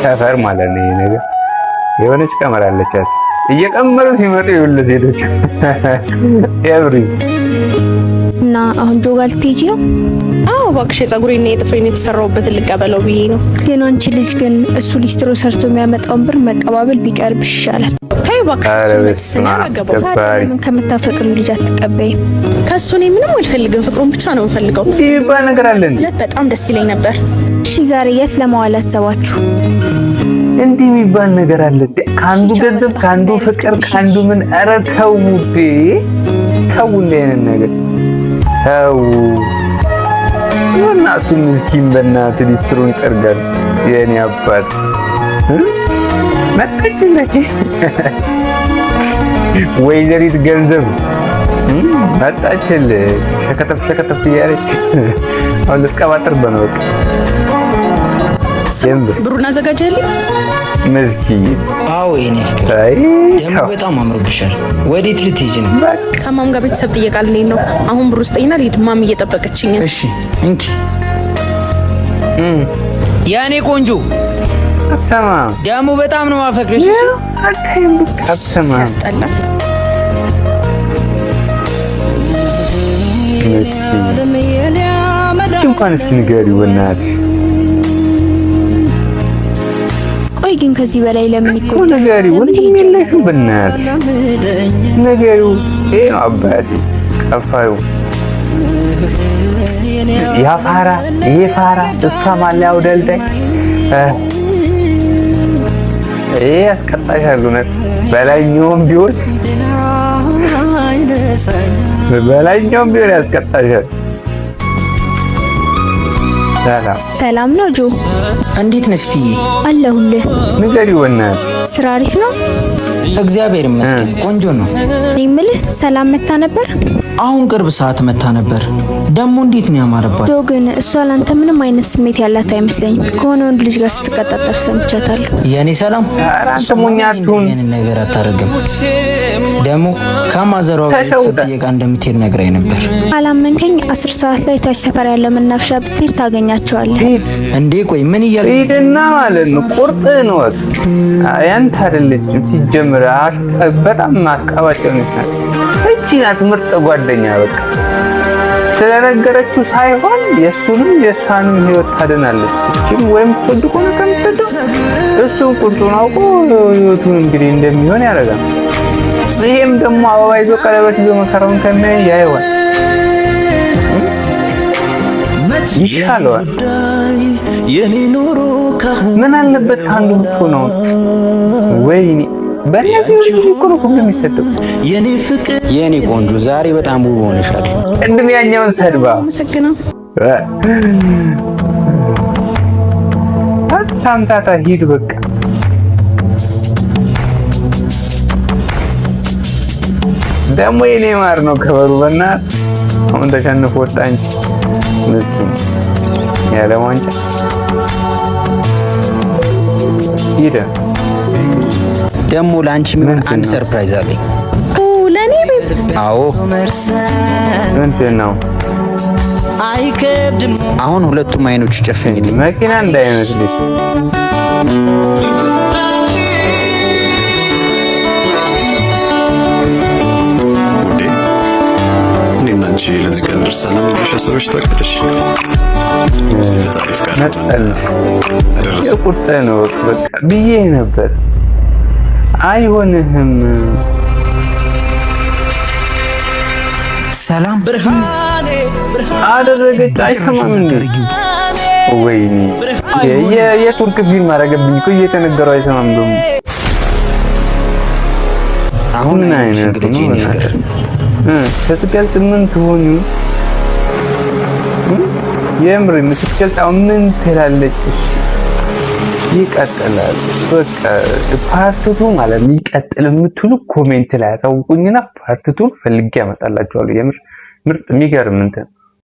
ሰፈር ማለት ነው። ይሄ ነገር የሆነች ቀመር አለቻት እየቀመሩ ሲመጡ ይኸውልህ ሴቶች ኤቭሪ እና አሁን ጆጋል ቲጂ ነው። አዎ እባክሽ የፀጉሬና የጥፍሬን የተሰራውበትን ልቀበለው ብዬ ነው። ግን አንቺ ልጅ ግን እሱ ሊስትሮ ሰርቶ የሚያመጣውን ብር መቀባበል ቢቀርብሽ ይሻላል። ተይ እባክሽ እሱን አላገባው። ምን ከምታፈቅሪው ልጅ አትቀበይም? ከሱ እኔ ምንም አልፈልግም፣ ፍቅሩን ብቻ ነው የምፈልገው። ይባ ነገር አለን በጣም ደስ ይለኝ ነበር። እሺ ዛሬ የት ለማዋል አሰባችሁ? እንዲህ የሚባል ነገር አለ። ካንዱ ገንዘብ፣ ካንዱ ፍቅር፣ ካንዱ ምን? ኧረ ተው ውዴ ተው፣ እንዲህ አይነት ነገር ተው። እናቱ ምስኪን በእናትህ ሊስትሮን ይጠርጋል። የኔ አባት መጣችለች ወይዘሪት ገንዘብ መጣችል ሸከተፍ እያለች አሁን ልትቀባጥር በነውቅ ብሩን አዘጋጀልኝ ምስኪን። አዎ የኔ ፍቅር ደግሞ በጣም አምሮብሻል። ወዴት ልትሄጂ ነው? ከማም ጋር ቤተሰብ ጥየቃል ነኝ ነው። አሁን ብሩ ስጠኝና ልሂድ፣ ማም እየጠበቀችኝ ነው። እሺ እንኪ ያኔ ቆንጆ። አትሰማ ደግሞ በጣም ነው ማፈቅርሽ። አትሰማ ያስጠላ። እንኳን እስኪ ንገሪው በእናትሽ። ቆይ ግን ከዚህ በላይ ለምን ይቆይ? ንገሪው ወንድም የለሽም በእናትሽ ንገሪው። ይሄ ነው አባቴ ቀፋዩ ያ ፋራ ይሄ ፋራ እሷ ማሊያው ደልዳይ ይሄ ያስቀጣሻል። እውነት በላይኛውም ቢሆን ያስቀጣሻል። ሰላም ነው ጆ? እንዴት ነሽ ፍዬ? አለሁልህ። ንገሪው በእናትሽ። ስራ አሪፍ ነው? እግዚአብሔር ይመስገን ቆንጆ ነው። እኔ የምልህ ሰላም መታ ነበር? አሁን ቅርብ ሰዓት መታ ነበር። ደግሞ እንዴት ነው ያማረባት። ጆ ግን እሷ ላንተ ምንም አይነት ስሜት ያላት አይመስለኝም። ከሆነ ወንድ ልጅ ጋር ስትቀጣጠር ሰምቻታለሁ። የኔ ሰላም አንተ ሞኛቱን ነገር አታረግም። ደግሞ ከማዘሯ ቤተሰብ ጥየቃ እንደምትሄድ ነግራኝ ነበር። አላመንከኝ? 10 ሰዓት ላይ ታች ሰፈር ያለው መናፈሻ ብትሄድ ታገኛቸዋለህ። እንዴ ቆይ ምን እያልኩ ሄድና ማለት ነው ቁርጥህን ወጥ ያንተ አይደለችም ሲጀምር በጣም ማስቀባጭ ነች። እቺ ናት ምርጥ ጓደኛ። በቃ ስለነገረችው ሳይሆን የሱንም የሷንም ህይወት ታድናለች። እቺም ወይም ትልቁ ነው ከምትደው እሱን ቁርጡን አውቆ ህይወቱን እንግዲህ እንደሚሆን ያደርጋል። ይሄም ደግሞ አበባ ይዞ ቀለበት ይዞ መከራውን ከሚያይ ያይዋል ይሻለዋል። ምን አለበት አንዱ ነው ወይኔ በእነዚህ እኮ ነው ሁሉ የሚሰደው። የኔ ቆንጆ ዛሬ በጣም ውብ ሆነሻል። ቅድም ያኛውን ሰድባ አመሰግናለሁ። ታምታታ ሂድ በቃ ደግሞ የኔ ማር ነው ከበሩ በእናትህ አሁን ተሸንፎ ወጣ እንጂ ምስኪን ያለ ዋንጫ ሂድ። ደግሞ ላንቺ ምን አንድ ሰርፕራይዝ አለኝ። ለኔ ቤት? አዎ ምንድን ነው? አሁን ሁለቱም አይኖች ጨፍኝልኝ። መኪና እንዳይመስልሽ። አንቺ ለዚህ ቀን ደርሰናል ብለሽ አስበሽ ታውቂያለሽ? የቁርጥ ነው በቃ ብዬ ነበር። አይሆንህም። ሰላም ብርሃን አደረገች። አይሰማም እንዴ? ወይኔ የቱርክ ፊልም አደረገብኝ እኮ እየተነገረው አይሰማም። ደግሞ አሁን አይነት ስትገልጽ ምን ትሆኑ? የምር ስትገልጽ ምን ትላለች? ይቀጥላል። በቃ ፓርቲቱ ማለት ይቀጥል የምትሉ ኮሜንት ላይ አሳውቁኝና ፓርቲቱን ፈልጌ አመጣላችኋለሁ። የምር ምርጥ የሚገርም እንትን